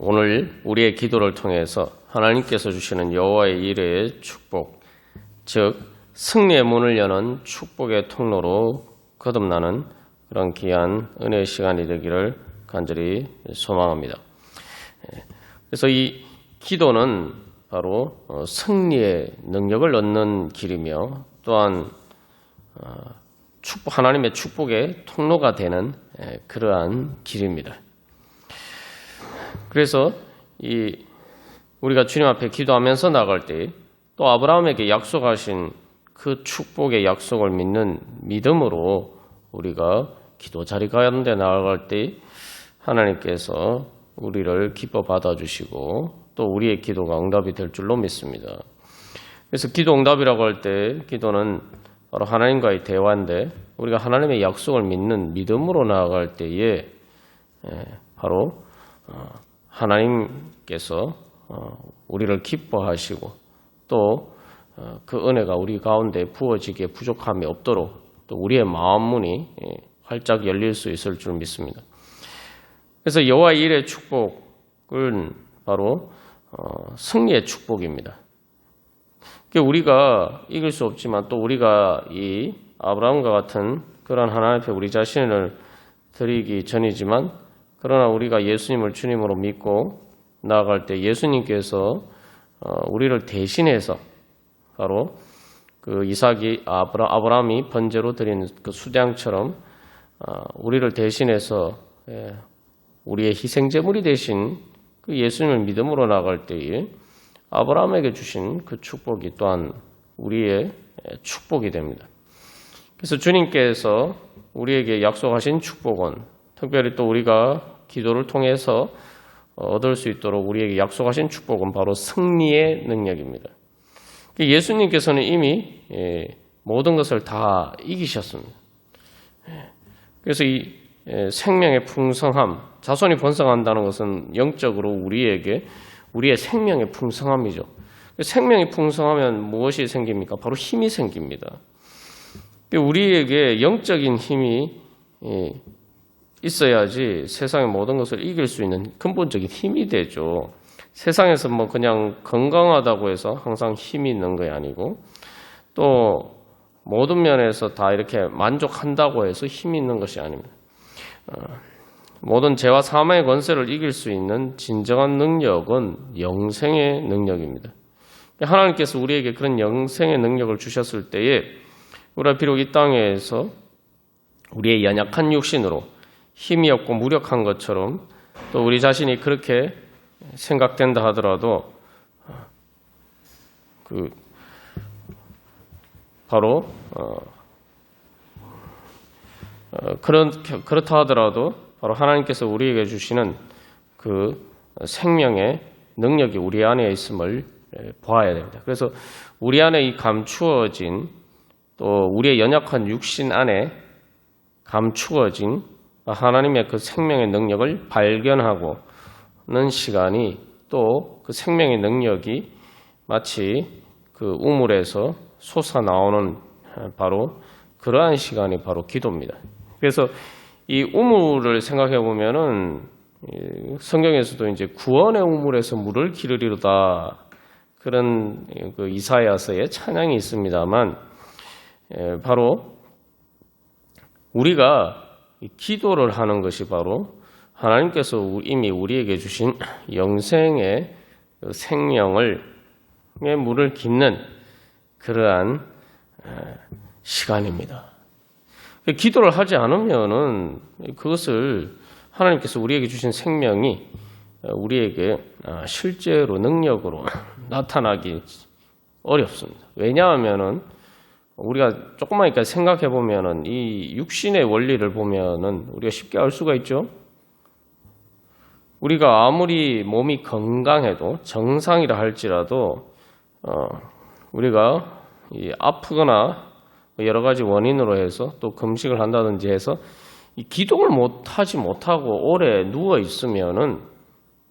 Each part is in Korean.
오늘 우리의 기도를 통해서 하나님께서 주시는 여호와의 이레의 축복, 즉 승리의 문을 여는 축복의 통로로 거듭나는 그런 귀한 은혜의 시간이 되기를 간절히 소망합니다. 그래서 이 기도는 바로 승리의 능력을 얻는 길이며 또한 하나님의 축복의 통로가 되는 그러한 길입니다. 그래서 우리가 주님 앞에 기도하면서 나갈 때 또 아브라함에게 약속하신 그 축복의 약속을 믿는 믿음으로 우리가 기도 자리 가운데 나아갈 때 하나님께서 우리를 기뻐 받아주시고 또 우리의 기도가 응답이 될 줄로 믿습니다. 그래서 기도 응답이라고 할 때 기도는 바로 하나님과의 대화인데 우리가 하나님의 약속을 믿는 믿음으로 나아갈 때에 바로 하나님께서 우리를 기뻐하시고 또 그 은혜가 우리 가운데 부어지기에 부족함이 없도록 또 우리의 마음 문이 활짝 열릴 수 있을 줄 믿습니다. 그래서 여호와의 일의 축복은 바로 승리의 축복입니다. 우리가 이길 수 없지만 또 우리가 이 아브라함과 같은 그런 하나님 앞에 우리 자신을 드리기 전이지만 그러나 우리가 예수님을 주님으로 믿고 나아갈 때 예수님께서 우리를 대신해서 바로 그 이삭이 아브라함이 번제로 드린 그 수장처럼 우리를 대신해서 우리의 희생제물이 되신 그 예수님을 믿음으로 나아갈 때에 아브라함에게 주신 그 축복이 또한 우리의 축복이 됩니다. 그래서 주님께서 우리에게 약속하신 축복은 특별히 또 우리가 기도를 통해서 얻을 수 있도록 우리에게 약속하신 축복은 바로 승리의 능력입니다. 예수님께서는 이미 모든 것을 다 이기셨습니다. 그래서 이 생명의 풍성함, 자손이 번성한다는 것은 영적으로 우리의 생명의 풍성함이죠. 생명이 풍성하면 무엇이 생깁니까? 바로 힘이 생깁니다. 우리에게 영적인 힘이 있어야지 세상의 모든 것을 이길 수 있는 근본적인 힘이 되죠. 세상에서 뭐 그냥 건강하다고 해서 항상 힘이 있는 게 아니고 또 모든 면에서 다 이렇게 만족한다고 해서 힘이 있는 것이 아닙니다. 모든 죄와 사망의 권세를 이길 수 있는 진정한 능력은 영생의 능력입니다. 하나님께서 우리에게 그런 영생의 능력을 주셨을 때에 우리가 비록 이 땅에서 우리의 연약한 육신으로 힘이 없고 무력한 것처럼 또 우리 자신이 그렇게 생각된다 하더라도 그렇다 하더라도 바로 하나님께서 우리에게 주시는 그 생명의 능력이 우리 안에 있음을 보아야 됩니다. 그래서 우리 안에 이 감추어진 또 우리의 연약한 육신 안에 감추어진 하나님의 그 생명의 능력을 발견하고는 시간이 또 그 생명의 능력이 마치 그 우물에서 솟아나오는 바로 그러한 시간이 바로 기도입니다. 그래서 이 우물을 생각해 보면은 성경에서도 이제 구원의 우물에서 물을 기르리로다 그런 그 이사야서의 찬양이 있습니다만 바로 우리가 기도를 하는 것이 바로 하나님께서 이미 우리에게 주신 영생의 생명의 물을 깃는 그러한 시간입니다. 기도를 하지 않으면은 그것을 하나님께서 우리에게 주신 생명이 우리에게 실제로 능력으로 나타나기 어렵습니다. 왜냐하면은 우리가 조금만 이렇게 생각해 보면은 이 육신의 원리를 보면은 우리가 쉽게 알 수가 있죠. 우리가 아무리 몸이 건강해도 정상이라 할지라도 우리가 아프거나 여러 가지 원인으로 해서 또 금식을 한다든지 해서 이 기도를 하지 못하고 오래 누워 있으면은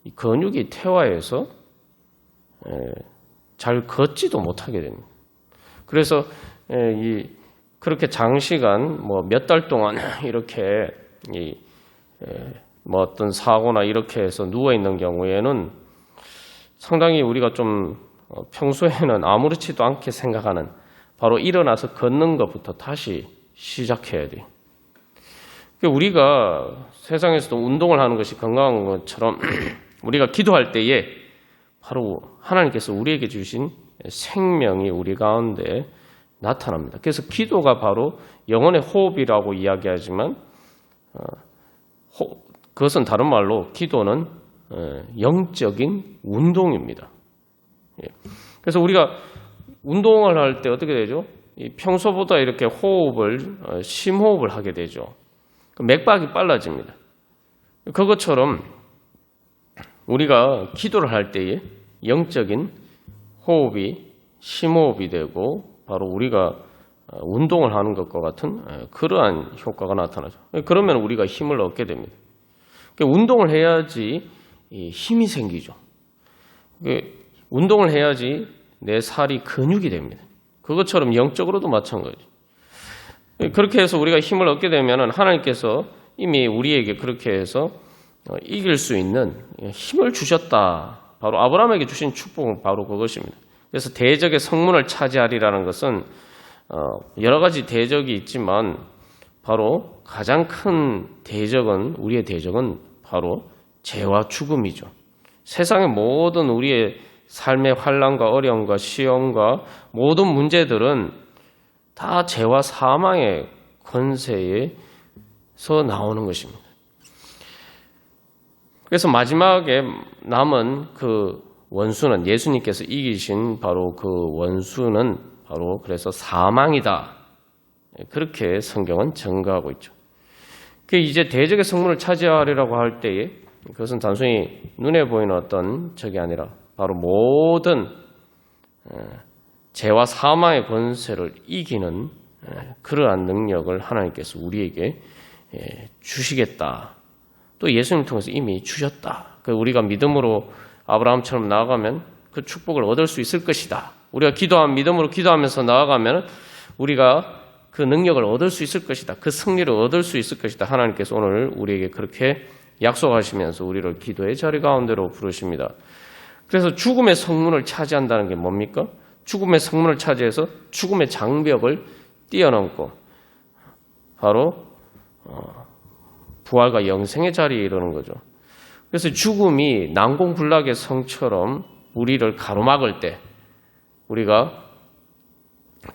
이 근육이 퇴화해서 잘 걷지도 못하게 됩니다. 그래서 그렇게 장시간 몇 달 동안 이렇게 뭐 어떤 사고나 이렇게 해서 누워 있는 경우에는 상당히 우리가 좀 평소에는 아무렇지도 않게 생각하는 바로 일어나서 걷는 것부터 다시 시작해야 돼요. 우리가 세상에서도 운동을 하는 것이 건강한 것처럼 우리가 기도할 때에 바로 하나님께서 우리에게 주신 생명이 우리 가운데 나타납니다. 그래서 기도가 바로 영혼의 호흡이라고 이야기하지만 그것은 다른 말로 기도는 영적인 운동입니다. 그래서 우리가 운동을 할 때 어떻게 되죠? 평소보다 이렇게 호흡을 심호흡을 하게 되죠. 맥박이 빨라집니다. 그것처럼 우리가 기도를 할 때에 영적인 호흡이 심호흡이 되고 바로 우리가 운동을 하는 것과 같은 그러한 효과가 나타나죠. 그러면 우리가 힘을 얻게 됩니다. 운동을 해야지 힘이 생기죠. 운동을 해야지 내 살이 근육이 됩니다. 그것처럼 영적으로도 마찬가지. 그렇게 해서 우리가 힘을 얻게 되면 하나님께서 이미 우리에게 그렇게 해서 이길 수 있는 힘을 주셨다. 바로 아브라함에게 주신 축복은 바로 그것입니다. 그래서 대적의 성문을 차지하리라는 것은 여러 가지 대적이 있지만 바로 가장 큰 대적은 우리의 대적은 바로 죄와 죽음이죠. 세상의 모든 우리의 삶의 환난과 어려움과 시험과 모든 문제들은 다 죄와 사망의 권세에서 나오는 것입니다. 그래서 마지막에 남은 그 원수는 예수님께서 이기신 바로 그 원수는 바로 그래서 사망이다. 그렇게 성경은 증거하고 있죠. 이제 대적의 성문을 차지하리라고 할 때에 그것은 단순히 눈에 보이는 어떤 적이 아니라 바로 모든 죄와 사망의 권세를 이기는 그러한 능력을 하나님께서 우리에게 주시겠다. 또 예수님 통해서 이미 주셨다. 우리가 믿음으로 아브라함처럼 나아가면 그 축복을 얻을 수 있을 것이다. 우리가 믿음으로 기도하면서 나아가면 우리가 그 능력을 얻을 수 있을 것이다. 그 승리를 얻을 수 있을 것이다. 하나님께서 오늘 우리에게 그렇게 약속하시면서 우리를 기도의 자리 가운데로 부르십니다. 그래서 죽음의 성문을 차지한다는 게 뭡니까? 죽음의 성문을 차지해서 죽음의 장벽을 뛰어넘고 바로 부활과 영생의 자리에 이르는 거죠. 그래서 죽음이 난공불락의 성처럼 우리를 가로막을 때 우리가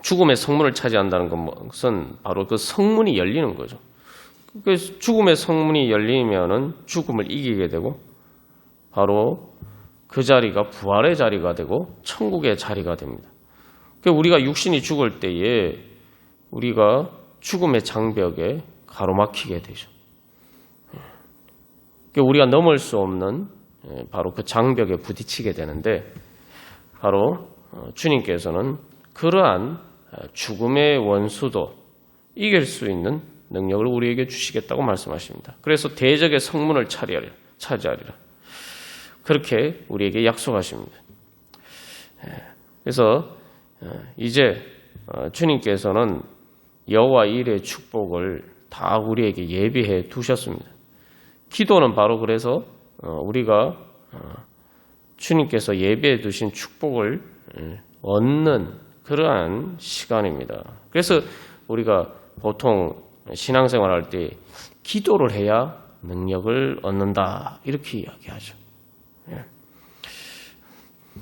죽음의 성문을 차지한다는 것은 바로 그 성문이 열리는 거죠. 그래서 죽음의 성문이 열리면은 죽음을 이기게 되고 바로 그 자리가 부활의 자리가 되고 천국의 자리가 됩니다. 우리가 육신이 죽을 때에 우리가 죽음의 장벽에 가로막히게 되죠. 우리가 넘을 수 없는 바로 그 장벽에 부딪히게 되는데 바로 주님께서는 그러한 죽음의 원수도 이길 수 있는 능력을 우리에게 주시겠다고 말씀하십니다. 그래서 대적의 성문을 차지하리라. 그렇게 우리에게 약속하십니다. 그래서 이제 주님께서는 여호와 일의 축복을 다 우리에게 예비해 두셨습니다. 기도는 바로 그래서 우리가 주님께서 예비해 두신 축복을 얻는 그러한 시간입니다. 그래서 우리가 보통 신앙생활 할 때 기도를 해야 능력을 얻는다 이렇게 이야기하죠.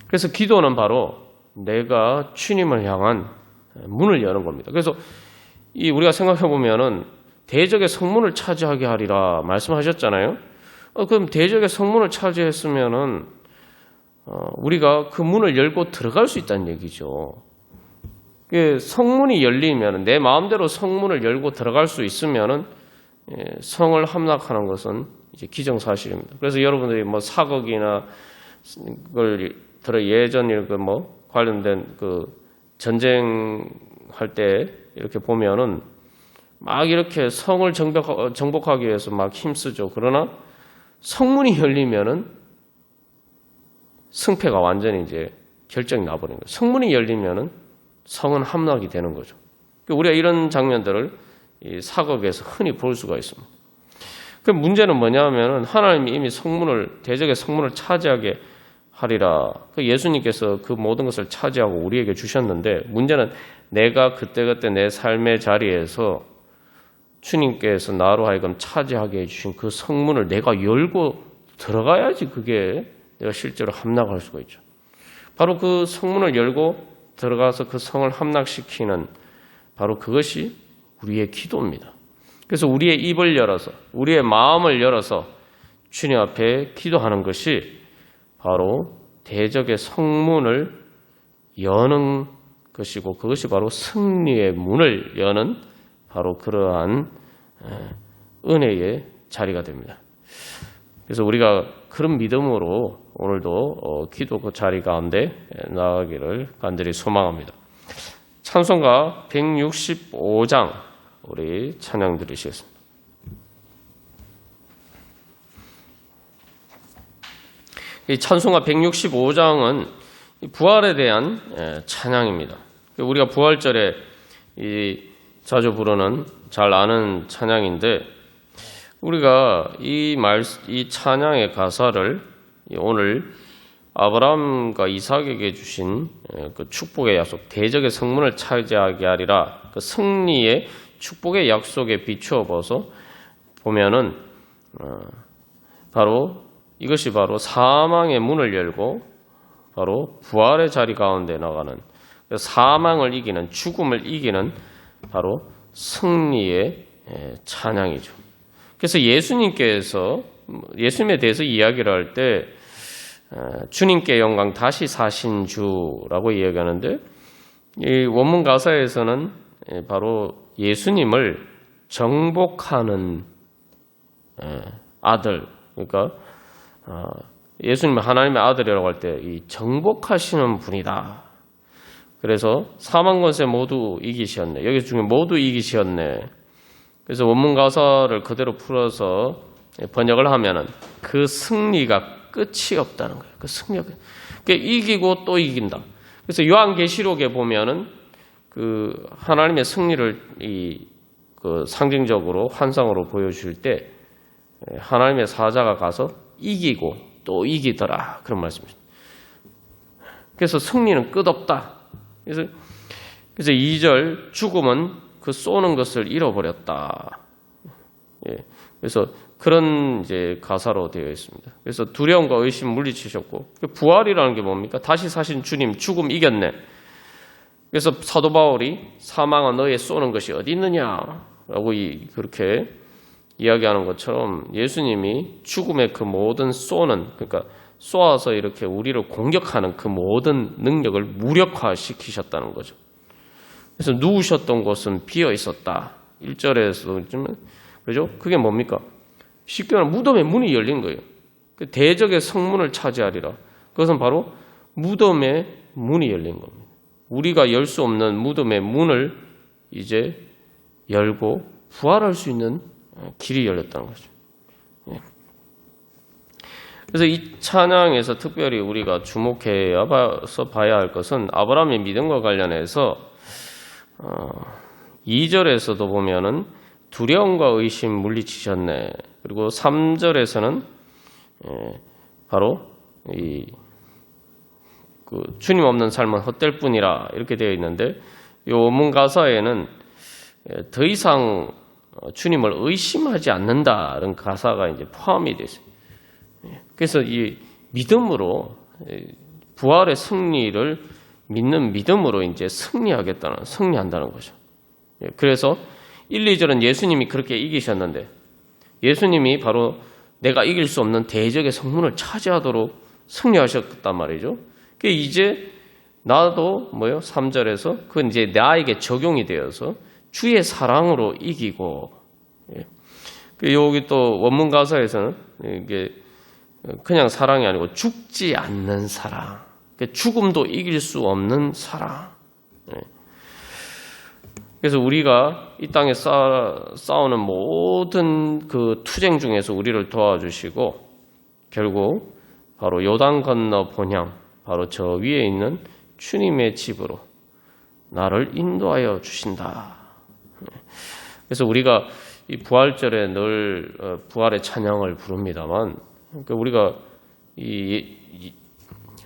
그래서 기도는 바로 내가 주님을 향한 문을 여는 겁니다. 그래서 우리가 생각해 보면은 대적의 성문을 차지하게 하리라 말씀하셨잖아요. 그럼 대적의 성문을 차지했으면은 우리가 그 문을 열고 들어갈 수 있다는 얘기죠. 성문이 열리면 내 마음대로 성문을 열고 들어갈 수 있으면은 성을 함락하는 것은 이제 기정사실입니다. 그래서 여러분들이 뭐 사극이나 그걸 들어 예전 이렇게 뭐 관련된 그 전쟁할 때 이렇게 보면은 막 이렇게 성을 정복하기 위해서 막 힘쓰죠. 그러나 성문이 열리면은 승패가 완전히 이제 결정이 나버린 거예요. 성문이 열리면은 성은 함락이 되는 거죠. 우리가 이런 장면들을 이 사극에서 흔히 볼 수가 있습니다. 그 문제는 뭐냐면은 하나님이 이미 대적의 성문을 차지하게 하리라. 그 예수님께서 그 모든 것을 차지하고 우리에게 주셨는데 문제는 내가 그때그때 내 삶의 자리에서 주님께서 나로 하여금 차지하게 해주신 그 성문을 내가 열고 들어가야지 그게 내가 실제로 함락할 수가 있죠. 바로 그 성문을 열고 들어가서 그 성을 함락시키는 바로 그것이 우리의 기도입니다. 그래서 우리의 입을 열어서 우리의 마음을 열어서 주님 앞에 기도하는 것이 바로 대적의 성문을 여는 것이고 그것이 바로 승리의 문을 여는 바로 그러한 은혜의 자리가 됩니다. 그래서 우리가 그런 믿음으로 오늘도 기도 그 자리 가운데 나아가기를 간절히 소망합니다. 찬송가 165장 우리 찬양 드리시겠습니다. 이 찬송가 165장은 부활에 대한 찬양입니다. 우리가 부활절에 자주 부르는 잘 아는 찬양인데 우리가 이 찬양의 가사를 오늘 아브라함과 이삭에게 주신 그 축복의 약속, 대적의 성문을 차지하게 하리라 그 승리의 축복의 약속에 비추어 보면은 바로 이것이 바로 사망의 문을 열고 바로 부활의 자리 가운데 나가는 사망을 이기는 죽음을 이기는 바로 승리의 찬양이죠. 그래서 예수님에 대해서 이야기를 할 때 주님께 영광 다시 사신 주라고 이야기하는데 이 원문 가사에서는 바로 예수님을 정복하는 아들, 그러니까 예수님은 하나님의 아들이라고 할 때 이 정복하시는 분이다. 그래서 사망 권세 모두 이기셨네. 여기 중에 모두 이기셨네. 그래서 원문 가사를 그대로 풀어서 번역을 하면은 그 승리가 끝이 없다는 거예요. 그 승리가 그러니까 이기고 또 이긴다. 그래서 요한계시록에 보면은 그 하나님의 승리를 그 상징적으로 환상으로 보여줄 때 하나님의 사자가 가서 이기고 또 이기더라 그런 말씀입니다. 그래서 승리는 끝없다. 그래서 2절 죽음은 그 쏘는 것을 잃어버렸다. 그래서 그런 이제 가사로 되어 있습니다. 그래서 두려움과 의심 물리치셨고 부활이라는 게 뭡니까? 다시 사신 주님 죽음 이겼네. 그래서 사도 바울이 사망아 너의 쏘는 것이 어디 있느냐라고 그렇게 이야기하는 것처럼 예수님이 죽음의 그 모든 그러니까 쏘아서 이렇게 우리를 공격하는 그 모든 능력을 무력화시키셨다는 거죠. 그래서 누우셨던 곳은 비어 있었다. 1절에서도 그죠? 그게 뭡니까? 쉽게 말하면 무덤의 문이 열린 거예요. 그 대적의 성문을 차지하리라. 그것은 바로 무덤의 문이 열린 겁니다. 우리가 열 수 없는 무덤의 문을 이제 열고 부활할 수 있는 길이 열렸다는 거죠. 그래서 이 찬양에서 특별히 우리가 주목해서 봐야 할 것은 아브라함의 믿음과 관련해서 2절에서도 보면은 두려움과 의심 물리치셨네. 그리고 3절에서는 바로 그 주님 없는 삶은 헛될 뿐이라 이렇게 되어 있는데 이 원문 가사에는 더 이상 주님을 의심하지 않는다는 가사가 이제 포함이 되어 있어요. 그래서 이 믿음으로 부활의 승리를 믿는 믿음으로 이제 승리한다는 거죠. 그래서 1, 2절은 예수님이 그렇게 이기셨는데 예수님이 바로 내가 이길 수 없는 대적의 성문을 차지하도록 승리하셨단 말이죠. 이제 나도 3절에서 그건 이제 나에게 적용이 되어서 주의 사랑으로 이기고 여기 또 원문 가사에서는 이게 그냥 사랑이 아니고 죽지 않는 사랑, 죽음도 이길 수 없는 사랑. 그래서 우리가 이 땅에 싸우는 모든 그 투쟁 중에서 우리를 도와주시고 결국 바로 요단 건너 본향, 바로 저 위에 있는 주님의 집으로 나를 인도하여 주신다. 그래서 우리가 이 부활절에 늘 부활의 찬양을 부릅니다만, 그러니까 우리가 이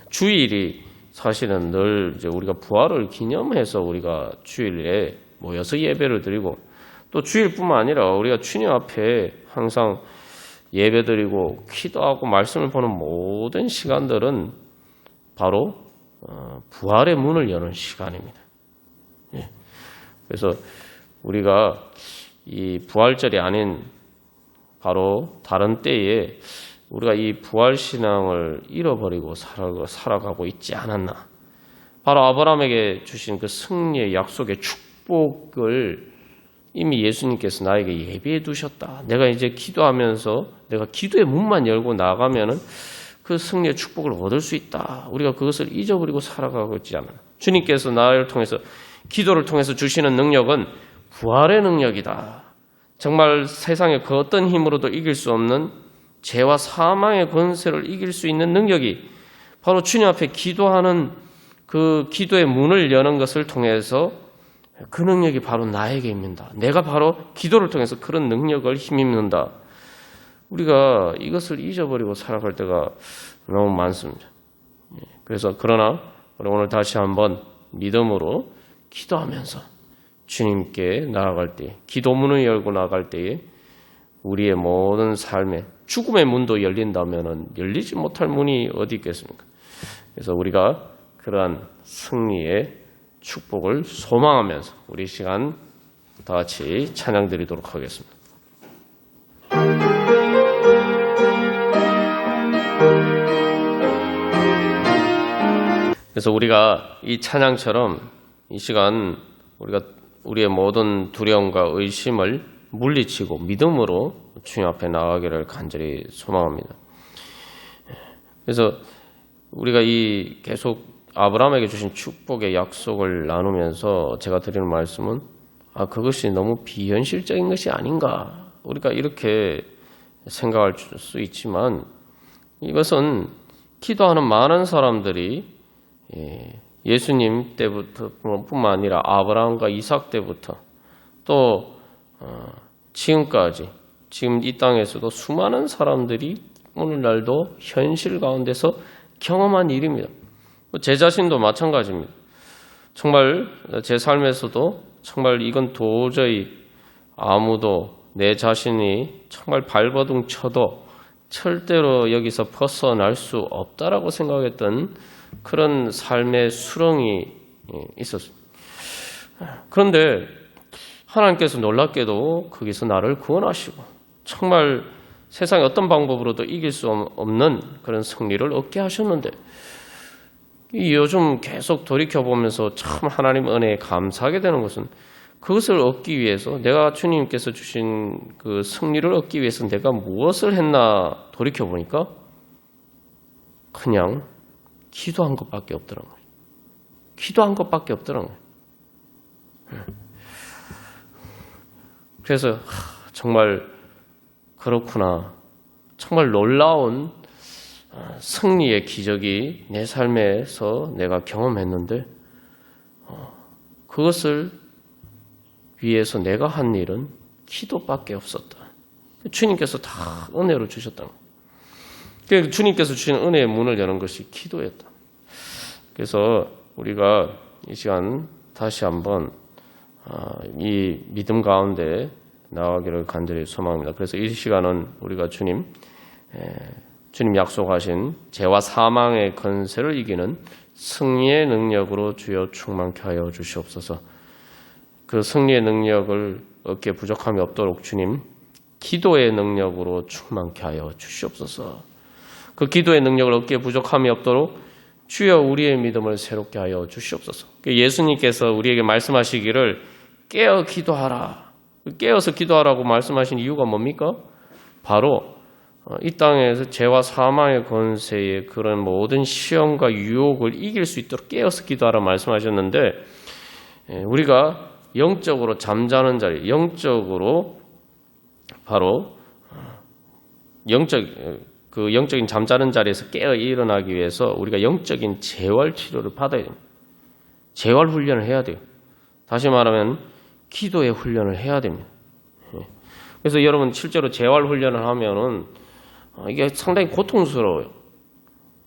주일이 사실은 늘 이제 우리가 부활을 기념해서 우리가 주일에 모여서 예배를 드리고, 또 주일뿐만 아니라 우리가 주님 앞에 항상 예배드리고 기도하고 말씀을 보는 모든 시간들은 바로 부활의 문을 여는 시간입니다. 그래서 우리가 이 부활절이 아닌 바로 다른 때에 우리가 이 부활신앙을 잃어버리고 살아가고 있지 않았나. 바로 아브라함에게 주신 그 승리의 약속의 축복을 이미 예수님께서 나에게 예비해 두셨다. 내가 이제 기도하면서 내가 기도의 문만 열고 나가면은 그 승리의 축복을 얻을 수 있다. 우리가 그것을 잊어버리고 살아가고 있지 않나. 주님께서 나를 통해서 기도를 통해서 주시는 능력은 부활의 능력이다. 정말 세상의 그 어떤 힘으로도 이길 수 없는 죄와 사망의 권세를 이길 수 있는 능력이 바로 주님 앞에 기도하는 그 기도의 문을 여는 것을 통해서 그 능력이 바로 나에게 있는다. 내가 바로 기도를 통해서 그런 능력을 힘입는다. 우리가 이것을 잊어버리고 살아갈 때가 너무 많습니다. 그래서 그러나 우리 오늘 다시 한번 믿음으로 기도하면서 주님께 나아갈 때, 기도문을 열고 나아갈 때에 우리의 모든 삶에 죽음의 문도 열린다면 열리지 못할 문이 어디 있겠습니까? 그래서 우리가 그러한 승리의 축복을 소망하면서 우리 시간 다 같이 찬양 드리도록 하겠습니다. 그래서 우리가 이 찬양처럼 이 시간 우리가 우리의 모든 두려움과 의심을 물리치고 믿음으로 주님 앞에 나가기를 간절히 소망합니다. 그래서 우리가 이 계속 아브라함에게 주신 축복의 약속을 나누면서 제가 드리는 말씀은 그것이 너무 비현실적인 것이 아닌가. 우리가 이렇게 생각할 수 있지만 이것은 기도하는 많은 사람들이 예수님 때부터 뿐만 아니라 아브라함과 이삭 때부터 또 지금까지 지금 이 땅에서도 수많은 사람들이 오늘날도 현실 가운데서 경험한 일입니다. 제 자신도 마찬가지입니다. 정말 제 삶에서도 정말 이건 도저히 아무도 내 자신이 정말 발버둥 쳐도 절대로 여기서 벗어날 수 없다라고 생각했던 그런 삶의 수렁이 있었습니다. 그런데 하나님께서 놀랍게도 거기서 나를 구원하시고 정말 세상의 어떤 방법으로도 이길 수 없는 그런 승리를 얻게 하셨는데 요즘 계속 돌이켜보면서 참 하나님 은혜에 감사하게 되는 것은 그것을 얻기 위해서 내가 주님께서 주신 그 승리를 얻기 위해서 내가 무엇을 했나 돌이켜보니까 그냥 기도한 것밖에 없더라고요. 기도한 것밖에 없더라고요. 그래서 정말 그렇구나. 정말 놀라운 승리의 기적이 내 삶에서 내가 경험했는데 그것을 위해서 내가 한 일은 기도밖에 없었다. 주님께서 다 은혜로 주셨다. 주님께서 주신 은혜의 문을 여는 것이 기도였다. 그래서 우리가 이 시간 다시 한번 이 믿음 가운데 나가기를 간절히 소망합니다. 그래서 이 시간은 우리가 주님 약속하신 죄와 사망의 권세를 이기는 승리의 능력으로 주여 충만케 하여 주시옵소서. 그 승리의 능력을 얻기에 부족함이 없도록 주님 기도의 능력으로 충만케 하여 주시옵소서. 그 기도의 능력을 얻기에 부족함이 없도록 주여 우리의 믿음을 새롭게 하여 주시옵소서. 예수님께서 우리에게 말씀하시기를 깨어 기도하라. 깨어서 기도하라고 말씀하신 이유가 뭡니까? 바로 이 땅에서 죄와 사망의 권세의 그런 모든 시험과 유혹을 이길 수 있도록 깨어서 기도하라 말씀하셨는데 우리가 영적으로 잠자는 자리, 영적으로 바로 영적인 잠자는 자리에서 깨어 일어나기 위해서 우리가 영적인 재활 치료를 받아야 됩니다. 재활 훈련을 해야 돼요. 다시 말하면 기도의 훈련을 해야 됩니다. 그래서 여러분 실제로 재활 훈련을 하면은 이게 상당히 고통스러워요.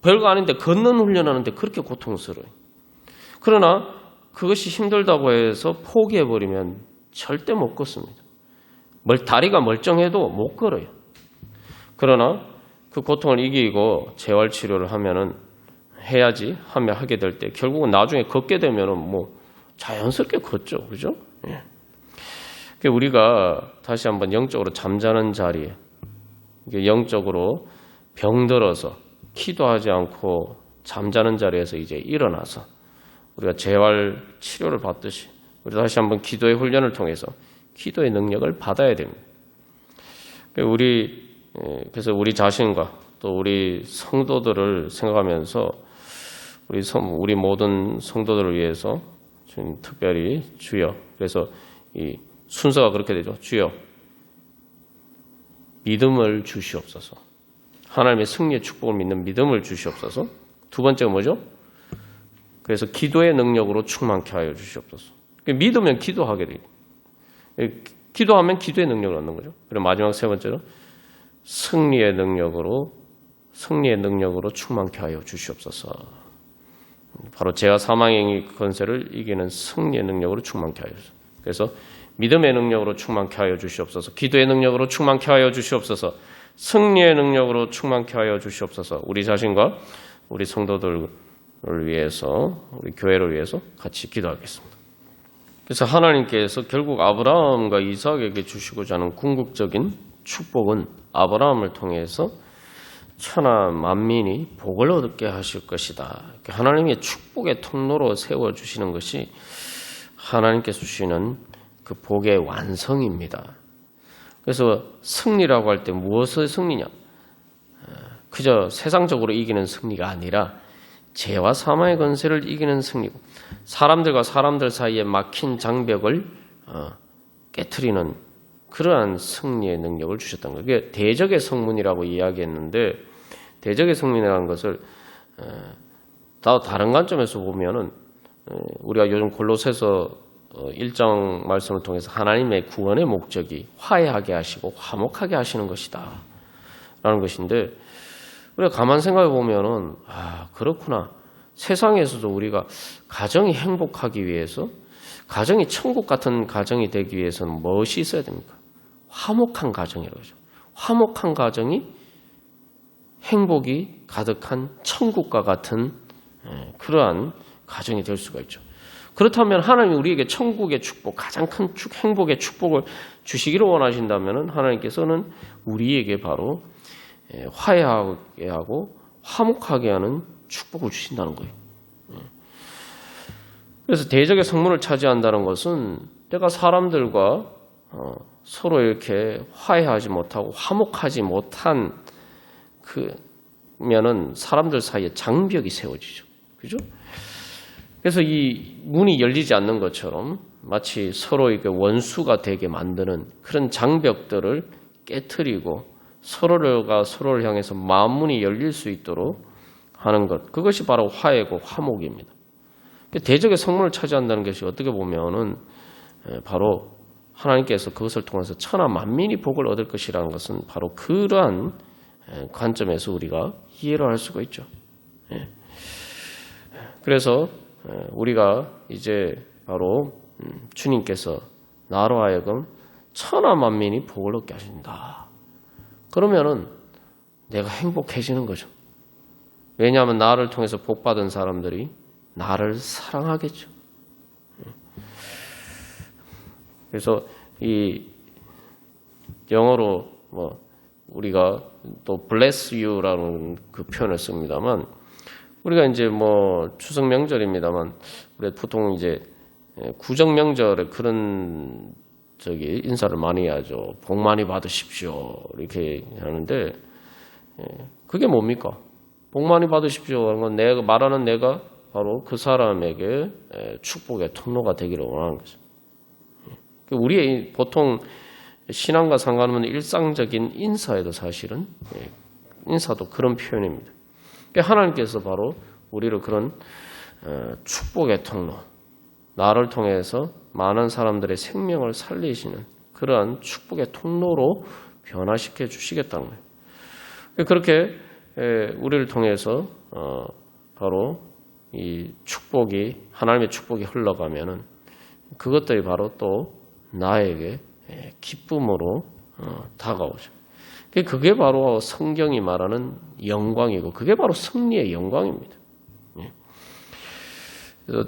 별거 아닌데 걷는 훈련하는데 그렇게 고통스러워요. 그러나 그것이 힘들다고 해서 포기해버리면 절대 못 걷습니다. 다리가 멀쩡해도 못 걸어요. 그러나 그 고통을 이기고 재활치료를 하면은 해야지 하며 하게 될 때 결국은 나중에 걷게 되면은 뭐 자연스럽게 걷죠. 그죠? 예. 우리가 다시 한번 영적으로 잠자는 자리에 영적으로 병들어서 기도하지 않고 잠자는 자리에서 이제 일어나서 우리가 재활 치료를 받듯이 우리 다시 한번 기도의 훈련을 통해서 기도의 능력을 받아야 됩니다. 그래서 우리 자신과 또 우리 성도들을 생각하면서 우리 모든 성도들을 위해서 주님 특별히 주여, 그래서 이 순서가 그렇게 되죠. 주여 믿음을 주시옵소서. 하나님의 승리의 축복을 믿는 믿음을 주시옵소서. 두 번째가 뭐죠? 그래서 기도의 능력으로 충만케 하여 주시옵소서. 믿으면 기도하게 돼요. 기도하면 기도의 능력을 얻는 거죠. 그리고 마지막 세 번째로 승리의 능력으로 충만케 하여 주시옵소서. 바로 죄와 사망의 권세를 이기는 승리의 능력으로 충만케 하여 주시옵소서. 그래서 믿음의 능력으로 충만케 하여 주시옵소서. 기도의 능력으로 충만케 하여 주시옵소서. 승리의 능력으로 충만케 하여 주시옵소서. 우리 자신과 우리 성도들을 위해서, 우리 교회를 위해서 같이 기도하겠습니다. 그래서 하나님께서 결국 아브라함과 이삭에게 주시고자 하는 궁극적인 축복은 아브라함을 통해서 천하 만민이 복을 얻게 하실 것이다. 하나님의 축복의 통로로 세워주시는 것이 하나님께서 주시는 그 복의 완성입니다. 그래서 승리라고 할 때 무엇의 승리냐? 그저 세상적으로 이기는 승리가 아니라 죄와 사망의 권세를 이기는 승리고 사람들과 사람들 사이에 막힌 장벽을 깨트리는 그러한 승리의 능력을 주셨던 거예요. 그게 대적의 성문이라고 이야기했는데 대적의 성문이라는 것을 다른 관점에서 보면은 우리가 요즘 골로새서 1장 말씀을 통해서 하나님의 구원의 목적이 화해하게 하시고 화목하게 하시는 것이다 라는 것인데 우리가 가만 생각해 보면은 그렇구나. 세상에서도 우리가 가정이 행복하기 위해서 가정이 천국 같은 가정이 되기 위해서는 무엇이 있어야 됩니까? 화목한 가정이라고 하죠. 화목한 가정이 행복이 가득한 천국과 같은 그러한 가정이 될 수가 있죠. 그렇다면 하나님이 우리에게 천국의 축복, 가장 큰 행복의 축복을 주시기를 원하신다면 하나님께서는 우리에게 바로 화해하게 하고 화목하게 하는 축복을 주신다는 거예요. 그래서 대적의 성문을 차지한다는 것은 내가 사람들과 서로 이렇게 화해하지 못하고 화목하지 못한 그면은 사람들 사이에 장벽이 세워지죠. 그죠? 그래서 이 문이 열리지 않는 것처럼 마치 서로에게 원수가 되게 만드는 그런 장벽들을 깨트리고 서로가 서로를 향해서 마음문이 열릴 수 있도록 하는 것. 그것이 바로 화해고 화목입니다. 대적의 성문을 차지한다는 것이 어떻게 보면은 바로 하나님께서 그것을 통해서 천하 만민이 복을 얻을 것이라는 것은 바로 그러한 관점에서 우리가 이해를 할 수가 있죠. 그래서 우리가 이제 바로 주님께서 나로 하여금 천하 만민이 복을 얻게 하신다. 그러면은 내가 행복해지는 거죠. 왜냐하면 나를 통해서 복받은 사람들이 나를 사랑하겠죠. 그래서 이 영어로 우리가 또 bless you라는 그 표현을 씁니다만 우리가 이제 추석 명절입니다만 우리 보통 이제 구정 명절에 그런 인사를 많이 하죠. 복 많이 받으십시오 이렇게 하는데 그게 뭡니까? 복 많이 받으십시오 하는 건 내가 말하는 내가 바로 그 사람에게 축복의 통로가 되기를 원하는 거죠. 우리의 보통 신앙과 상관없는 일상적인 인사에도 사실은 인사도 그런 표현입니다. 하나님께서 바로 우리를 그런 축복의 통로, 나를 통해서 많은 사람들의 생명을 살리시는 그러한 축복의 통로로 변화시켜 주시겠다는 거예요. 그렇게 우리를 통해서 바로 이 축복이 하나님의 축복이 흘러가면은 그것들이 바로 또 나에게 기쁨으로 다가오죠. 그게 바로 성경이 말하는 영광이고 그게 바로 승리의 영광입니다.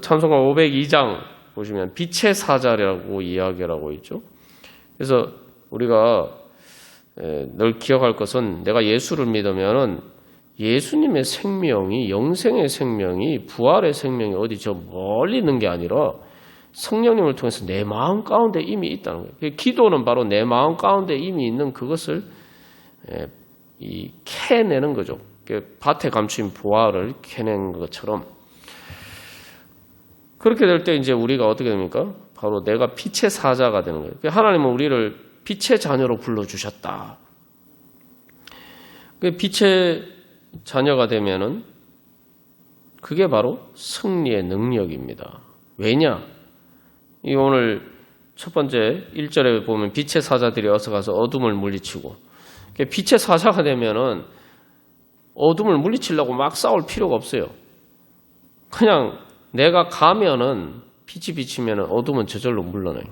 찬송가 502장 보시면 빛의 사자라고 이야기를 하고 있죠. 그래서 우리가 늘 기억할 것은 내가 예수를 믿으면은 예수님의 생명이 영생의 생명이 부활의 생명이 어디 저 멀리 있는 게 아니라 성령님을 통해서 내 마음 가운데 이미 있다는 거예요. 기도는 바로 내 마음 가운데 이미 있는 그것을 캐내는 거죠. 밭에 감추인 보화를 캐낸 것처럼 그렇게 될 때 이제 우리가 어떻게 됩니까? 바로 내가 빛의 사자가 되는 거예요. 하나님은 우리를 빛의 자녀로 불러주셨다. 빛의 자녀가 되면은 그게 바로 승리의 능력입니다. 왜냐? 이 오늘 첫 번째 1절에 보면 빛의 사자들이 어서 가서 어둠을 물리치고 빛의 사자가 되면은 어둠을 물리치려고 막 싸울 필요가 없어요. 그냥 내가 가면은 빛이 비치면은 어둠은 저절로 물러나요.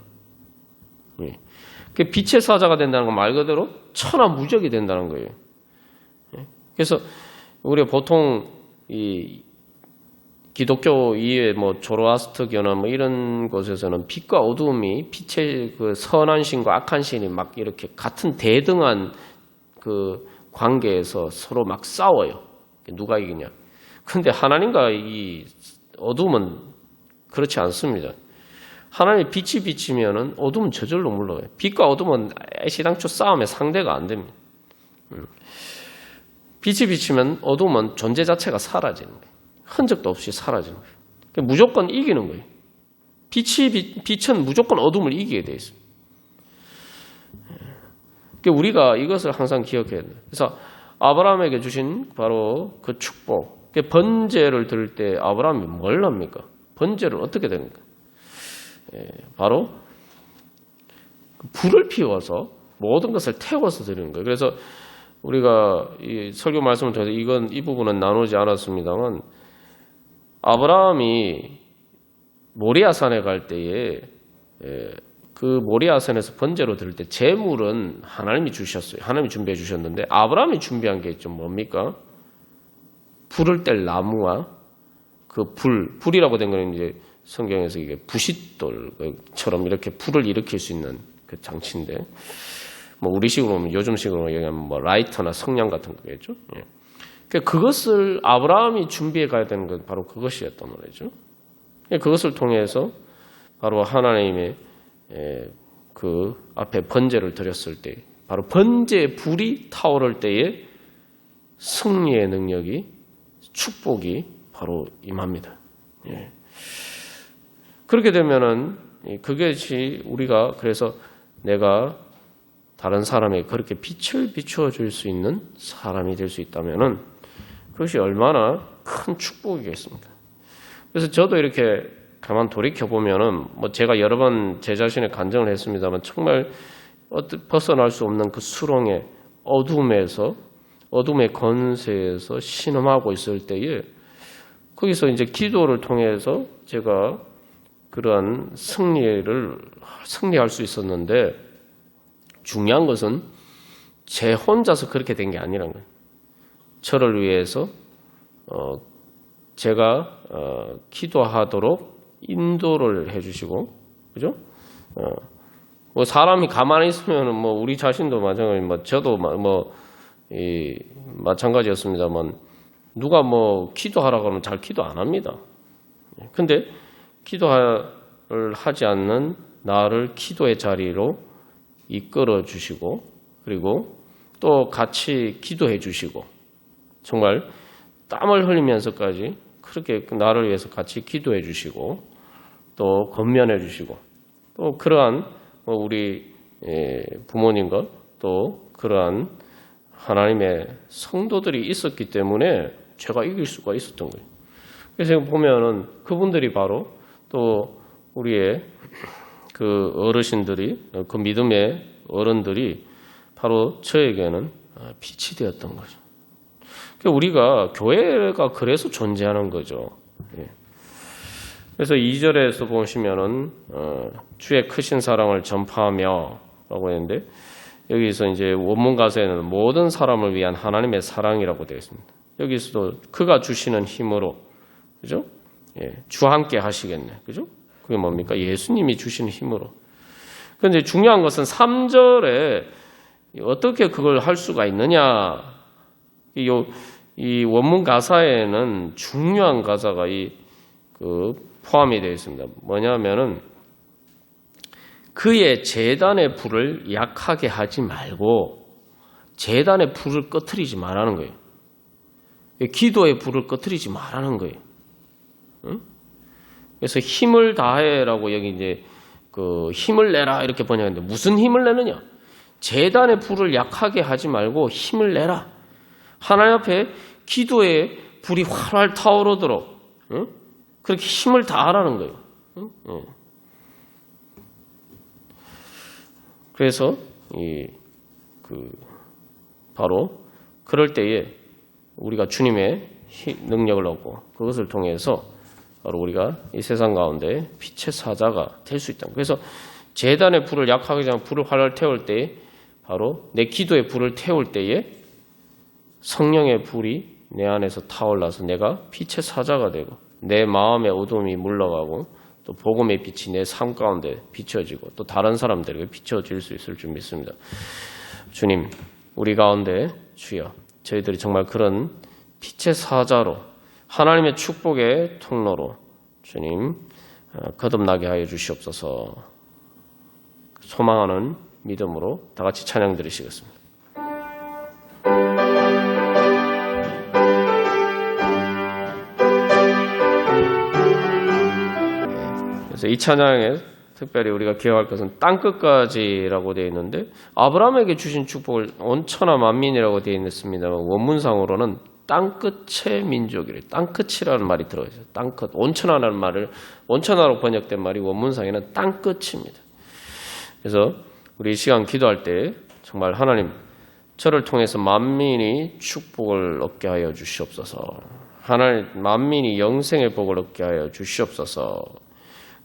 빛의 사자가 된다는 건 말 그대로 천하무적이 된다는 거예요. 그래서 우리가 보통 이 기독교 이외 뭐 조로아스터교나 뭐 이런 곳에서는 빛과 어둠이 빛의 그 선한 신과 악한 신이 막 이렇게 같은 대등한 그 관계에서 서로 막 싸워요. 누가 이기냐. 그런데 하나님과 이 어둠은 그렇지 않습니다. 하나님의 빛이 비치면은 어둠은 저절로 물러가요. 빛과 어둠은 애시당초 싸움의 상대가 안 됩니다. 빛이 비치면 어둠은 존재 자체가 사라지는 거예요. 흔적도 없이 사라지는 거예요. 무조건 이기는 거예요. 빛은 무조건 어둠을 이기게 되어 있습니다. 우리가 이것을 항상 기억해야 돼요. 그래서 아브라함에게 주신 바로 그 축복, 번제를 드릴 때 아브라함이 뭘 합니까? 번제를 어떻게 됩니까? 바로 불을 피워서 모든 것을 태워서 드리는 거예요. 그래서 우리가 이 설교 말씀을 통해서 이 부분은 나누지 않았습니다만 아브라함이 모리아산에 갈 때에 그 모리아산에서 번제로 드릴 때 제물은 하나님이 주셨어요. 하나님이 준비해 주셨는데 아브라함이 준비한 게 좀 뭡니까? 불을 뗄 나무와 그 불이라고 된 거는 이제 성경에서 이게 부싯돌처럼 이렇게 불을 일으킬 수 있는 그 장치인데 뭐 우리식으로 보면 요즘식으로 얘기하면 뭐 라이터나 성냥 같은 거겠죠. 그것을 아브라함이 준비해 가야 되는 건 바로 그것이었단 말이죠. 그것을 통해서 바로 하나님의 그 앞에 번제를 드렸을 때 바로 번제의 불이 타오를 때에 승리의 능력이 축복이 바로 임합니다. 그렇게 되면은 그것이 우리가 그래서 내가 다른 사람에게 그렇게 빛을 비추어 줄 수 있는 사람이 될 수 있다면은 그것이 얼마나 큰 축복이겠습니까? 그래서 저도 이렇게 가만 돌이켜 보면은 뭐 제가 여러 번 제 자신의 간증을 했습니다만 정말 벗어날 수 없는 그 수렁의 어둠의 건세에서 신음하고 있을 때에 거기서 이제 기도를 통해서 제가 그러한 승리할 수 있었는데 중요한 것은 제 혼자서 그렇게 된 게 아니라는 거예요. 저를 위해서 제가 기도하도록 인도를 해주시고, 그죠? 뭐 사람이 가만히 있으면 뭐 우리 자신도 마찬가지, 뭐 저도 마찬가지였습니다만 누가 뭐 기도하라고 하면 잘 기도 안 합니다. 근데 기도를 하지 않는 나를 기도의 자리로 이끌어 주시고 그리고 또 같이 기도해 주시고 정말 땀을 흘리면서까지 그렇게 나를 위해서 같이 기도해 주시고 또 권면해 주시고 또 그러한 우리 부모님과 또 그러한 하나님의 성도들이 있었기 때문에 제가 이길 수가 있었던 거예요. 그래서 보면은 그분들이 바로 또 우리의 그 어르신들이, 그 믿음의 어른들이 바로 저에게는 빛이 되었던 거죠. 우리가 교회가 그래서 존재하는 거죠. 그래서 2절에서 보시면은 주의 크신 사랑을 전파하며 라고 했는데, 여기서 이제 원문 가사에는 모든 사람을 위한 하나님의 사랑이라고 되어 있습니다. 여기서도 그가 주시는 힘으로, 그죠? 주와 함께 하시겠네, 그죠? 그게 뭡니까? 예수님이 주시는 힘으로. 그런데 중요한 것은 3절에 어떻게 그걸 할 수가 있느냐? 이 원문 가사에는 중요한 가사가 포함이 되어 있습니다. 뭐냐면은 그의 제단의 불을 약하게 하지 말고 제단의 불을 꺼트리지 말라는 거예요. 기도의 불을 꺼트리지 말라는 거예요. 응? 그래서 힘을 다해라고 여기 이제 힘을 내라 이렇게 번역했는데, 무슨 힘을 내느냐? 제단의 불을 약하게 하지 말고 힘을 내라. 하나님 앞에 기도의 불이 활활 타오르도록, 응? 그렇게 힘을 다하라는 거예요. 응? 그래서 바로 그럴 때에 우리가 주님의 능력을 얻고 그것을 통해서 바로 우리가 이 세상 가운데 빛의 사자가 될 수 있다. 그래서 제단의 불을 약하게 하지 않고 불을 활활 태울 때에, 바로 내 기도의 불을 태울 때에 성령의 불이 내 안에서 타올라서 내가 빛의 사자가 되고 내 마음의 어둠이 물러가고 또 복음의 빛이 내 삶 가운데 비춰지고 또 다른 사람들에게 비춰질 수 있을 줄 믿습니다. 주님, 우리 가운데 주여, 저희들이 정말 그런 빛의 사자로, 하나님의 축복의 통로로 주님 거듭나게 하여 주시옵소서. 소망하는 믿음으로 다 같이 찬양 드리시겠습니다. 그래서 이 찬양에 특별히 우리가 기억할 것은 땅끝까지라고 되어 있는데, 아브라함에게 주신 축복을 온천하 만민이라고 되어 있습니다만 원문상으로는 땅끝의 민족이래. 땅끝이라는 말이 들어있어요. 땅끝. 온천하라는 말을, 온천하로 번역된 말이 원문상에는 땅끝입니다. 그래서 우리 이 시간 기도할 때 정말 하나님, 저를 통해서 만민이 축복을 얻게 하여 주시옵소서. 하나님, 만민이 영생의 복을 얻게 하여 주시옵소서.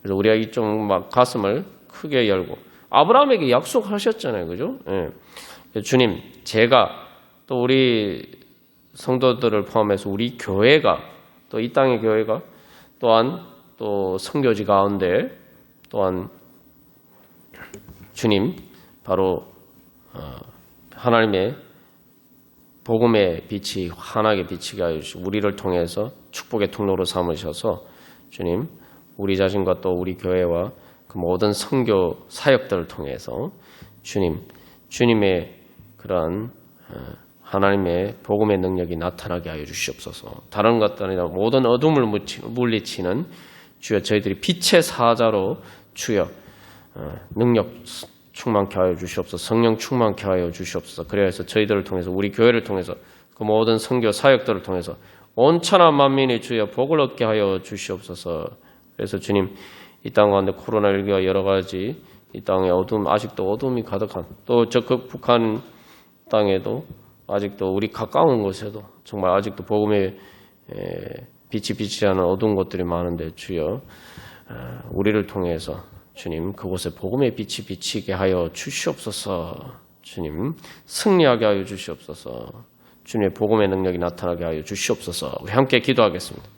그래서 우리가 이쪽 막 가슴을 크게 열고, 아브라함에게 약속하셨잖아요, 그죠? 예. 주님, 제가 또 우리 성도들을 포함해서 우리 교회가, 또 이 땅의 교회가 또한 또 선교지 가운데 또한 주님 바로 하나님의 복음의 빛이 환하게 비치게 하여 주시고 우리를 통해서 축복의 통로로 삼으셔서 주님, 우리 자신과 또 우리 교회와 그 모든 선교 사역들을 통해서 주님의 그러한 하나님의 복음의 능력이 나타나게 하여 주시옵소서. 다른 것도 아니라 모든 어둠을 물리치는 주여, 저희들이 빛의 사자로 주여 능력 충만케 하여 주시옵소서. 성령 충만케 하여 주시옵소서. 그래서 저희들을 통해서, 우리 교회를 통해서, 그 모든 선교 사역들을 통해서 온천한 만민이 주여 복을 얻게 하여 주시옵소서. 그래서 주님, 이 땅 가운데 코로나19가 여러 가지 이 땅에 아직도 어둠이 가득한, 또 적극 북한 땅에도 아직도 우리 가까운 곳에도 정말 아직도 복음의 빛이 비치지 않은 어두운 곳들이 많은데 주여, 우리를 통해서 주님 그곳에 복음의 빛이 비치게 하여 주시옵소서. 주님 승리하게 하여 주시옵소서. 주님의 복음의 능력이 나타나게 하여 주시옵소서. 우리 함께 기도하겠습니다.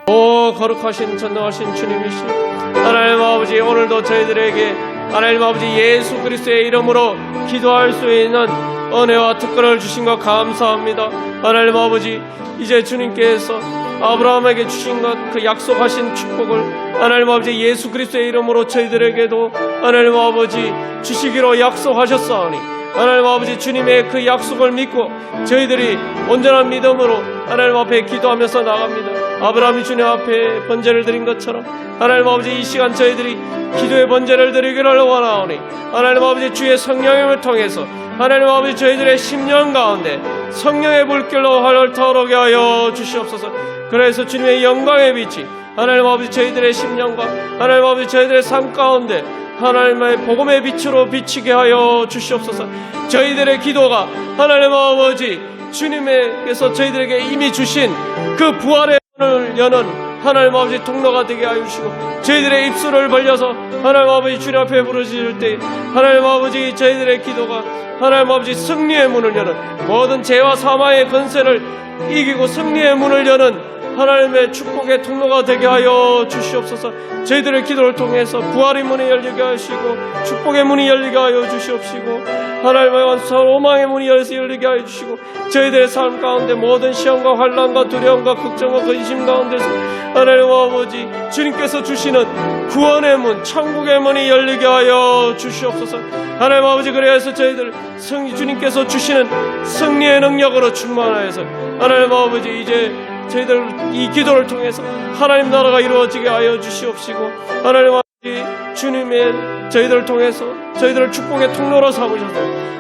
오 거룩하신 전능하신 주님이시여, 하나님 아버지, 오늘도 저희들에게 하나님 아버지 예수 그리스도의 이름으로 기도할 수 있는 은혜와 특권을 주신 것 감사합니다. 하나님 아버지, 이제 주님께서 아브라함에게 주신 것, 그 약속하신 축복을 하나님 아버지 예수 그리스도의 이름으로 저희들에게도 하나님 아버지 주시기로 약속하셨사오니, 하나님 아버지 주님의 그 약속을 믿고 저희들이 온전한 믿음으로 하나님 앞에 기도하면서 나갑니다. 아브라함이 주님 앞에 번제를 드린 것처럼 하나님 아버지 이 시간 저희들이 기도의 번제를 드리기를 원하오니, 하나님 아버지 주의 성령님을 통해서 하나님 아버지 저희들의 심령 가운데 성령의 불길로 활활 타오르게 하여 주시옵소서. 그래서 주님의 영광의 빛이 하나님 아버지 저희들의 심령과 하나님 아버지 저희들의 삶 가운데 하나님의 복음의 빛으로 비치게 하여 주시옵소서. 저희들의 기도가 하나님 아버지 주님께서 저희들에게 이미 주신 그 부활의 문을 여는 하나님 아버지 통로가 되게 하여 주시고, 저희들의 입술을 벌려서 하나님 아버지 주님 앞에 부르짖을 때 하나님 아버지 저희들의 기도가 하나님 아버지 승리의 문을 여는, 모든 죄와 사망의 권세를 이기고 승리의 문을 여는 하나님의 축복의 통로가 되게 하여 주시옵소서. 저희들의 기도를 통해서 부활의 문이 열리게 하시고 축복의 문이 열리게 하여 주시옵시고, 하나님의 소망의 문이 열리게 하여 주시고, 저희들의 삶 가운데 모든 시험과 환난과 두려움과 걱정과 근심 가운데서 하나님 아버지 주님께서 주시는 구원의 문, 천국의 문이 열리게 하여 주시옵소서. 하나님 아버지, 그래서 저희들 주님께서 주시는 승리의 능력으로 충만하여서 하나님 아버지 이제 저희들 이 기도를 통해서 하나님 나라가 이루어지게 하여 주시옵시고, 하나님 아버지 주님의 저희들을 통해서 저희들을 축복의 통로로 삼으셔서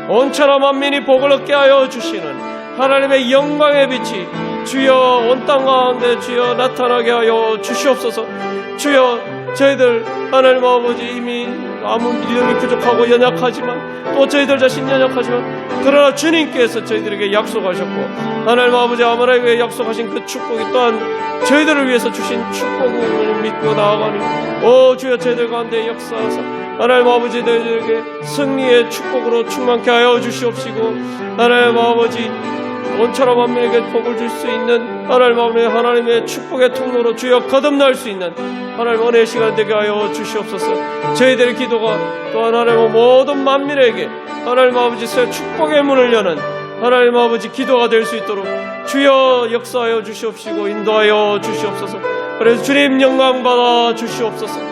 온 천하 만민이 복을 얻게 하여 주시는 하나님의 영광의 빛이 주여 온 땅 가운데 주여 나타나게 하여 주시옵소서. 주여 저희들 하나님 아버지 이미 아무 믿음이 부족하고 연약하지만 또 저희들 자신 연약하지만 그러나 주님께서 저희들에게 약속하셨고 하나님 아버지 아브라함에게 약속하신 그 축복이 또한 저희들을 위해서 주신 축복을 믿고 나아가니 오 주여 저희들 가운데 역사하사 하나님 아버지 너희들에게 승리의 축복으로 충만케 하여 주시옵시고, 하나님 아버지 온 천하 만민에게 복을 줄 수 있는 하나님의 축복의 통로로 주여 거듭날 수 있는 하나님 은혜의 시간 되게 하여 주시옵소서. 저희들의 기도가 또한 하나님 모든 만민에게 하나님 아버지 새 축복의 문을 여는 하나님 아버지 기도가 될 수 있도록 주여 역사하여 주시옵시고 인도하여 주시옵소서. 그래서 주님 영광 받아 주시옵소서.